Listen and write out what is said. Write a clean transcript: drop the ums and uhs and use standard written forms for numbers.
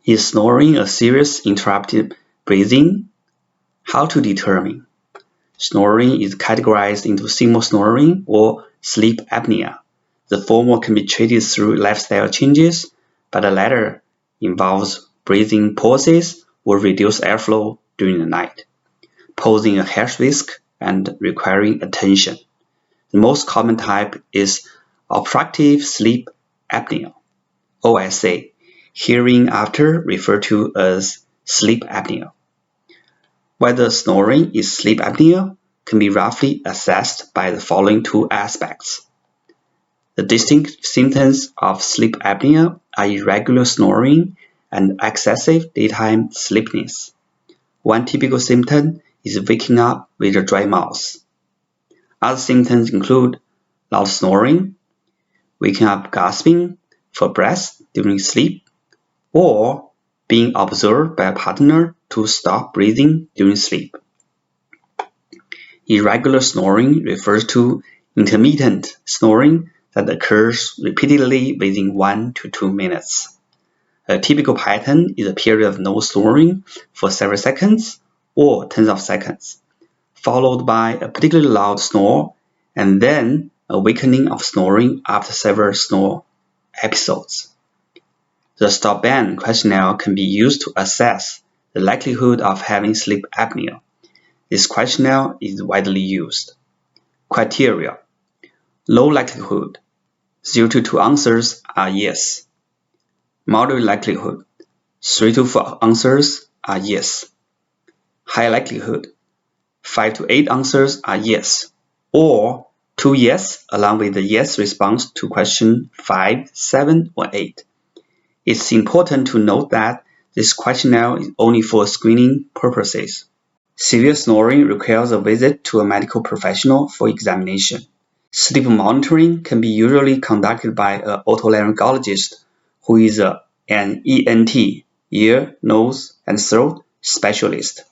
Is snoring a serious interrupted breathing? How to determine? Snoring is categorized into simple snoring or sleep apnea. The former can be treated through lifestyle changes, but the latter involves breathing pauses or reduced airflow during the night, posing a health risk and requiring attention. The most common type is obstructive sleep apnea, OSA, hereinafter referred to as sleep apnea. Whether snoring is sleep apnea can be roughly assessed by the following two aspects. The distinct symptoms of sleep apnea are irregular snoring and excessive daytime sleepiness. One typical symptom is waking up with a dry mouth. Other symptoms include loud snoring, waking up gasping for breath during sleep, or being observed by a partner to stop breathing during sleep. Irregular snoring refers to intermittent snoring that occurs repeatedly within 1 to 2 minutes. A typical pattern is a period of no snoring for several seconds or tens of seconds, followed by a particularly loud snore and then a weakening of snoring after several snore episodes. The STOPBANG questionnaire can be used to assess the likelihood of having sleep apnea. This questionnaire is widely used. Criteria: low likelihood, 0 to 2 answers are yes. Moderate likelihood, 3 to 4 answers are yes. High likelihood, 5 to 8 answers are yes, or 2 yes along with the yes response to question 5, 7, or 8. It's important to note that this questionnaire is only for screening purposes. Severe snoring requires a visit to a medical professional for examination. Sleep monitoring can be usually conducted by an otolaryngologist who is an ENT, ear, nose, and throat specialist.